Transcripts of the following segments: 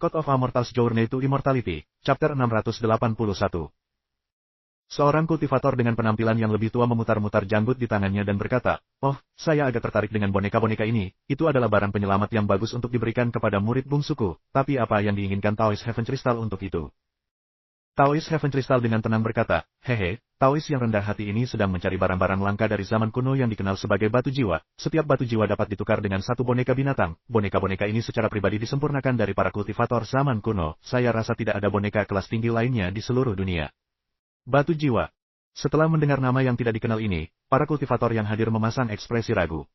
Code of Immortals Journey to Immortality, Chapter 681. Seorang kultivator dengan penampilan yang lebih tua memutar-mutar janggut di tangannya dan berkata, "Oh, saya agak tertarik dengan boneka-boneka ini, itu adalah barang penyelamat yang bagus untuk diberikan kepada murid bungsuku, tapi apa yang diinginkan Taoist Heaven Crystal untuk itu?" Taoist Heaven Crystal dengan tenang berkata, "Hehe, Taoist yang rendah hati ini sedang mencari barang-barang langka dari zaman kuno yang dikenal sebagai batu jiwa. Setiap batu jiwa dapat ditukar dengan satu boneka binatang. Boneka-boneka ini secara pribadi disempurnakan dari para kultivator zaman kuno. Saya rasa tidak ada boneka kelas tinggi lainnya di seluruh dunia." Batu jiwa. Setelah mendengar nama yang tidak dikenal ini, para kultivator yang hadir memasang ekspresi ragu.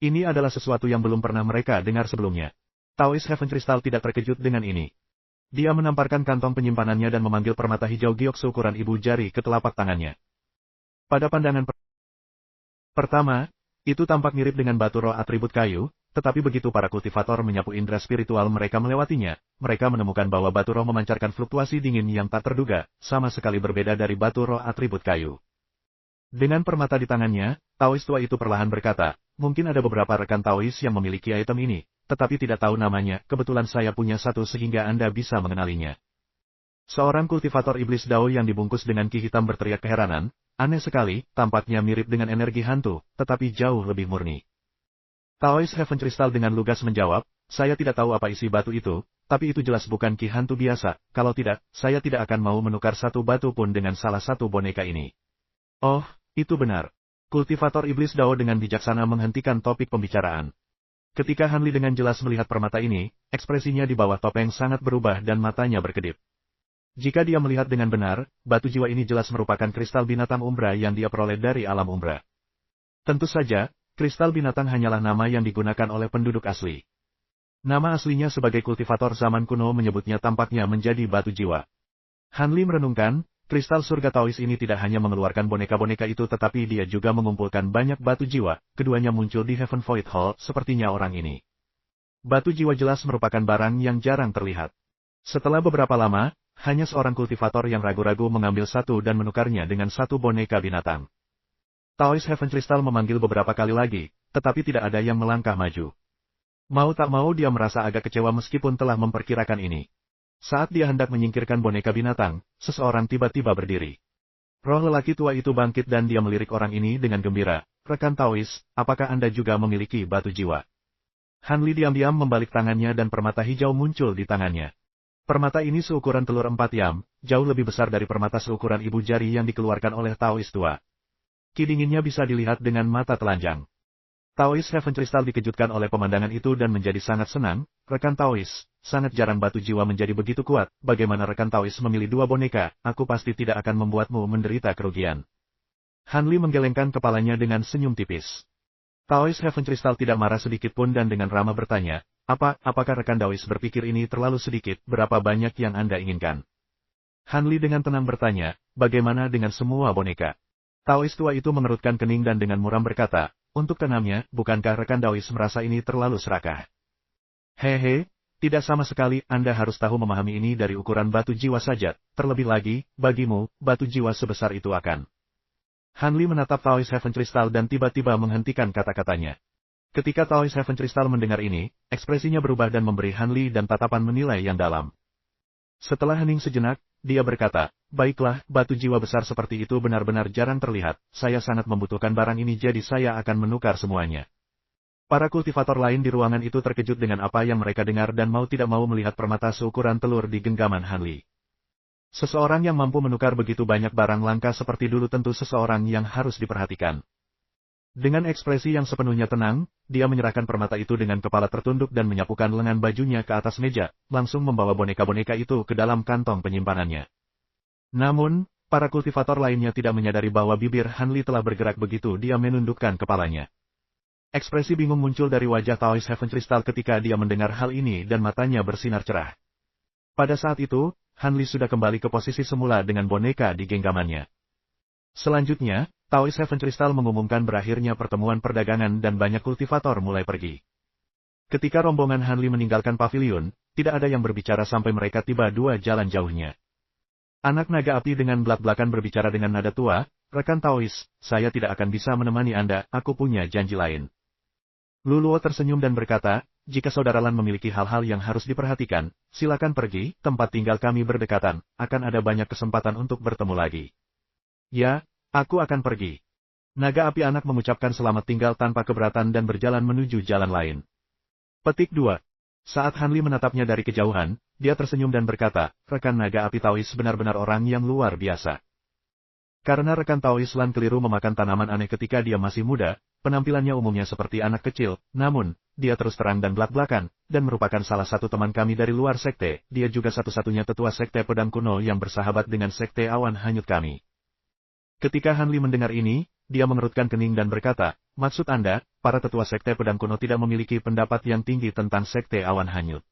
Ini adalah sesuatu yang belum pernah mereka dengar sebelumnya. Taoist Heaven Crystal tidak terkejut dengan ini. Dia menamparkan kantong penyimpanannya dan memanggil permata hijau giok seukuran ibu jari ke telapak tangannya. Pada pandangan pertama, itu tampak mirip dengan batu roh atribut kayu, tetapi begitu para kultivator menyapu indera spiritual mereka melewatinya, mereka menemukan bahwa batu roh memancarkan fluktuasi dingin yang tak terduga, sama sekali berbeda dari batu roh atribut kayu. Dengan permata di tangannya, Taoist tua itu perlahan berkata, "Mungkin ada beberapa rekan Taoist yang memiliki item ini, tetapi tidak tahu namanya, kebetulan saya punya satu sehingga Anda bisa mengenalinya." Seorang kultivator iblis Dao yang dibungkus dengan ki hitam berteriak keheranan, "Aneh sekali, tampaknya mirip dengan energi hantu, tetapi jauh lebih murni." Taoist Heaven Crystal dengan lugas menjawab, "Saya tidak tahu apa isi batu itu, tapi itu jelas bukan ki hantu biasa, kalau tidak, saya tidak akan mau menukar satu batu pun dengan salah satu boneka ini." "Oh, itu benar." Kultivator iblis Dao dengan bijaksana menghentikan topik pembicaraan. Ketika Hanli dengan jelas melihat permata ini, ekspresinya di bawah topeng sangat berubah dan matanya berkedip. Jika dia melihat dengan benar, batu jiwa ini jelas merupakan kristal binatang umbra yang dia peroleh dari alam umbra. Tentu saja, kristal binatang hanyalah nama yang digunakan oleh penduduk asli. Nama aslinya sebagai kultivator zaman kuno menyebutnya tampaknya menjadi batu jiwa. Hanli merenungkan, kristal surga Taoist ini tidak hanya mengeluarkan boneka-boneka itu tetapi dia juga mengumpulkan banyak batu jiwa, keduanya muncul di Heaven Void Hall sepertinya orang ini. Batu jiwa jelas merupakan barang yang jarang terlihat. Setelah beberapa lama, hanya seorang kultivator yang ragu-ragu mengambil satu dan menukarnya dengan satu boneka binatang. Taoist Heaven Crystal memanggil beberapa kali lagi, tetapi tidak ada yang melangkah maju. Mau tak mau dia merasa agak kecewa meskipun telah memperkirakan ini. Saat dia hendak menyingkirkan boneka binatang, seseorang tiba-tiba berdiri. Roh lelaki tua itu bangkit dan dia melirik orang ini dengan gembira, "Rekan Taoist, apakah Anda juga memiliki batu jiwa?" Hanli diam-diam membalik tangannya dan permata hijau muncul di tangannya. Permata ini seukuran telur 4 yam, jauh lebih besar dari permata seukuran ibu jari yang dikeluarkan oleh Taoist tua. Ki dinginnya bisa dilihat dengan mata telanjang. Taoist Heaven Crystal dikejutkan oleh pemandangan itu dan menjadi sangat senang. "Rekan Taoist, sangat jarang batu jiwa menjadi begitu kuat, bagaimana rekan Taoist memilih dua boneka, aku pasti tidak akan membuatmu menderita kerugian." Hanli menggelengkan kepalanya dengan senyum tipis. Taoist Heaven Crystal tidak marah sedikit pun dan dengan ramah bertanya, apakah rekan Taoist berpikir ini terlalu sedikit, berapa banyak yang Anda inginkan?" Hanli dengan tenang bertanya, "Bagaimana dengan semua boneka?" Taoist tua itu mengerutkan kening dan dengan muram berkata, "Untuk tenamnya, bukankah rekan Taoist merasa ini terlalu serakah?" "Hehe, tidak sama sekali, Anda harus tahu memahami ini dari ukuran batu jiwa saja, terlebih lagi, bagimu, batu jiwa sebesar itu akan..." Hanli menatap Taoist Heaven Crystal dan tiba-tiba menghentikan kata-katanya. Ketika Taoist Heaven Crystal mendengar ini, ekspresinya berubah dan memberi Hanli dan tatapan menilai yang dalam. Setelah hening sejenak, dia berkata, "Baiklah, batu jiwa besar seperti itu benar-benar jarang terlihat, saya sangat membutuhkan barang ini jadi saya akan menukar semuanya." Para kultivator lain di ruangan itu terkejut dengan apa yang mereka dengar dan mau tidak mau melihat permata seukuran telur di genggaman Hanli. Seseorang yang mampu menukar begitu banyak barang langka seperti dulu tentu seseorang yang harus diperhatikan. Dengan ekspresi yang sepenuhnya tenang, dia menyerahkan permata itu dengan kepala tertunduk dan menyapukan lengan bajunya ke atas meja, langsung membawa boneka-boneka itu ke dalam kantong penyimpanannya. Namun, para kultivator lainnya tidak menyadari bahwa bibir Hanli telah bergerak begitu dia menundukkan kepalanya. Ekspresi bingung muncul dari wajah Taoist Heaven Crystal ketika dia mendengar hal ini dan matanya bersinar cerah. Pada saat itu, Hanli sudah kembali ke posisi semula dengan boneka di genggamannya. Selanjutnya, Taoist Heaven Crystal mengumumkan berakhirnya pertemuan perdagangan dan banyak kultivator mulai pergi. Ketika rombongan Hanli meninggalkan pavilion, tidak ada yang berbicara sampai mereka tiba 2 jalan jauhnya. Anak naga api dengan belak-belakan berbicara dengan nada tua, "Rekan Taoist, saya tidak akan bisa menemani Anda, aku punya janji lain." Luluo tersenyum dan berkata, jika Saudara Lan memiliki hal-hal yang harus diperhatikan, silakan pergi, tempat tinggal kami berdekatan, akan ada banyak kesempatan untuk bertemu lagi. Ya, aku akan pergi. Naga api anak mengucapkan selamat tinggal tanpa keberatan dan berjalan menuju jalan lain. Petik 2. Saat Han Li menatapnya dari kejauhan, dia tersenyum dan berkata, rekan naga api Taois benar-benar orang yang luar biasa. Karena rekan Taois Lan keliru memakan tanaman aneh ketika dia masih muda, penampilannya umumnya seperti anak kecil, namun, dia terus terang dan belak-belakan, dan merupakan salah satu teman kami dari luar sekte, dia juga satu-satunya tetua sekte pedang kuno yang bersahabat dengan sekte awan hanyut kami. Ketika Han Li mendengar ini, dia mengerutkan kening dan berkata, maksud Anda, para tetua sekte pedang kuno tidak memiliki pendapat yang tinggi tentang sekte awan hanyut.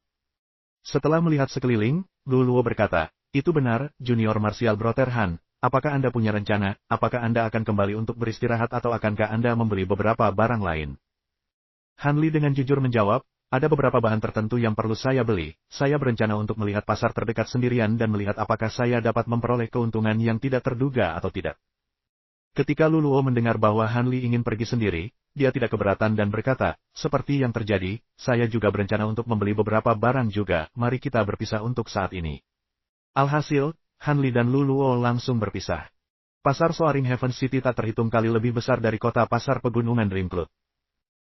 Setelah melihat sekeliling, Lu Luo berkata, itu benar, Junior Martial Brother Han, apakah Anda punya rencana, apakah Anda akan kembali untuk beristirahat atau akankah Anda membeli beberapa barang lain? Han Li dengan jujur menjawab, ada beberapa bahan tertentu yang perlu saya beli, saya berencana untuk melihat pasar terdekat sendirian dan melihat apakah saya dapat memperoleh keuntungan yang tidak terduga atau tidak. Ketika Lu Luo mendengar bahwa Han Li ingin pergi sendiri, dia tidak keberatan dan berkata, seperti yang terjadi, saya juga berencana untuk membeli beberapa barang juga, mari kita berpisah untuk saat ini. Alhasil, Han Li dan Lu Luo langsung berpisah. Pasar Soaring Heaven City tak terhitung kali lebih besar dari kota pasar pegunungan Dreamcloud.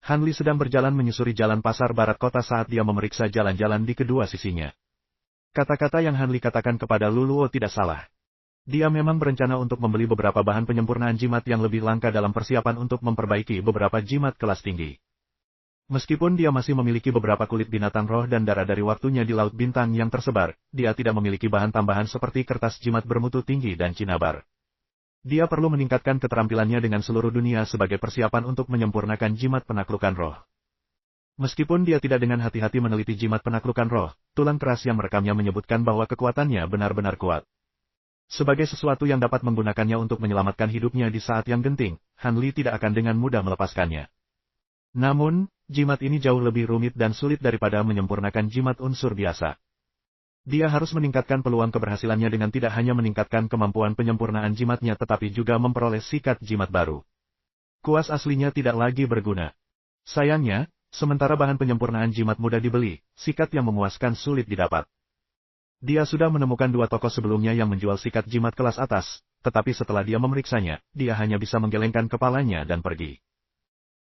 Han Li sedang berjalan menyusuri jalan pasar barat kota saat dia memeriksa jalan-jalan di kedua sisinya. Kata-kata yang Han Li katakan kepada Lu Luo tidak salah. Dia memang berencana untuk membeli beberapa bahan penyempurnaan jimat yang lebih langka dalam persiapan untuk memperbaiki beberapa jimat kelas tinggi. Meskipun dia masih memiliki beberapa kulit binatang roh dan darah dari waktunya di Laut Bintang yang tersebar, dia tidak memiliki bahan tambahan seperti kertas jimat bermutu tinggi dan cinabar. Dia perlu meningkatkan keterampilannya dengan seluruh dunia sebagai persiapan untuk menyempurnakan jimat penaklukan roh. Meskipun dia tidak dengan hati-hati meneliti jimat penaklukan roh, tulang keras yang merekamnya menyebutkan bahwa kekuatannya benar-benar kuat. Sebagai sesuatu yang dapat menggunakannya untuk menyelamatkan hidupnya di saat yang genting, Han Li tidak akan dengan mudah melepaskannya. Namun, jimat ini jauh lebih rumit dan sulit daripada menyempurnakan jimat unsur biasa. Dia harus meningkatkan peluang keberhasilannya dengan tidak hanya meningkatkan kemampuan penyempurnaan jimatnya tetapi juga memperoleh sikat jimat baru. Kuas aslinya tidak lagi berguna. Sayangnya, sementara bahan penyempurnaan jimat mudah dibeli, sikat yang memuaskan sulit didapat. Dia sudah menemukan dua toko sebelumnya yang menjual sikat jimat kelas atas, tetapi setelah dia memeriksanya, dia hanya bisa menggelengkan kepalanya dan pergi.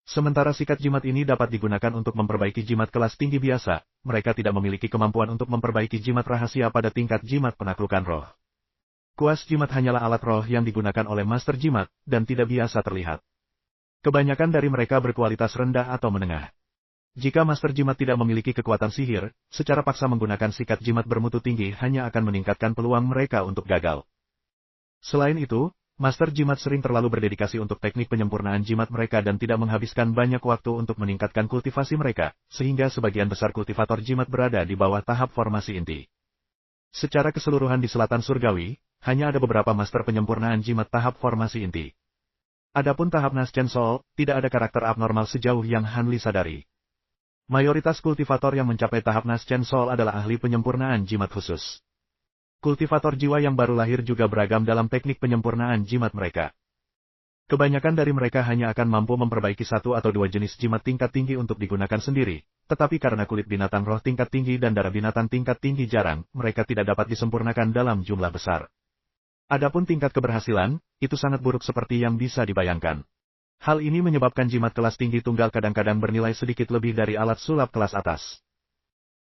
Sementara sikat jimat ini dapat digunakan untuk memperbaiki jimat kelas tinggi biasa, mereka tidak memiliki kemampuan untuk memperbaiki jimat rahasia pada tingkat jimat penaklukan roh. Kuas jimat hanyalah alat roh yang digunakan oleh master jimat, dan tidak biasa terlihat. Kebanyakan dari mereka berkualitas rendah atau menengah. Jika Master Jimat tidak memiliki kekuatan sihir, secara paksa menggunakan sikat jimat bermutu tinggi hanya akan meningkatkan peluang mereka untuk gagal. Selain itu, Master Jimat sering terlalu berdedikasi untuk teknik penyempurnaan jimat mereka dan tidak menghabiskan banyak waktu untuk meningkatkan kultivasi mereka, sehingga sebagian besar kultivator jimat berada di bawah tahap formasi inti. Secara keseluruhan di Selatan Surgawi, hanya ada beberapa master penyempurnaan jimat tahap formasi inti. Adapun tahap Naschen Soul, tidak ada karakter abnormal sejauh yang Han Li sadari. Mayoritas kultivator yang mencapai tahap Naschen Soul adalah ahli penyempurnaan jimat khusus. Kultivator jiwa yang baru lahir juga beragam dalam teknik penyempurnaan jimat mereka. Kebanyakan dari mereka hanya akan mampu memperbaiki satu atau dua jenis jimat tingkat tinggi untuk digunakan sendiri, tetapi karena kulit binatang roh tingkat tinggi dan darah binatang tingkat tinggi jarang, mereka tidak dapat disempurnakan dalam jumlah besar. Adapun tingkat keberhasilan, itu sangat buruk seperti yang bisa dibayangkan. Hal ini menyebabkan jimat kelas tinggi tunggal kadang-kadang bernilai sedikit lebih dari alat sulap kelas atas.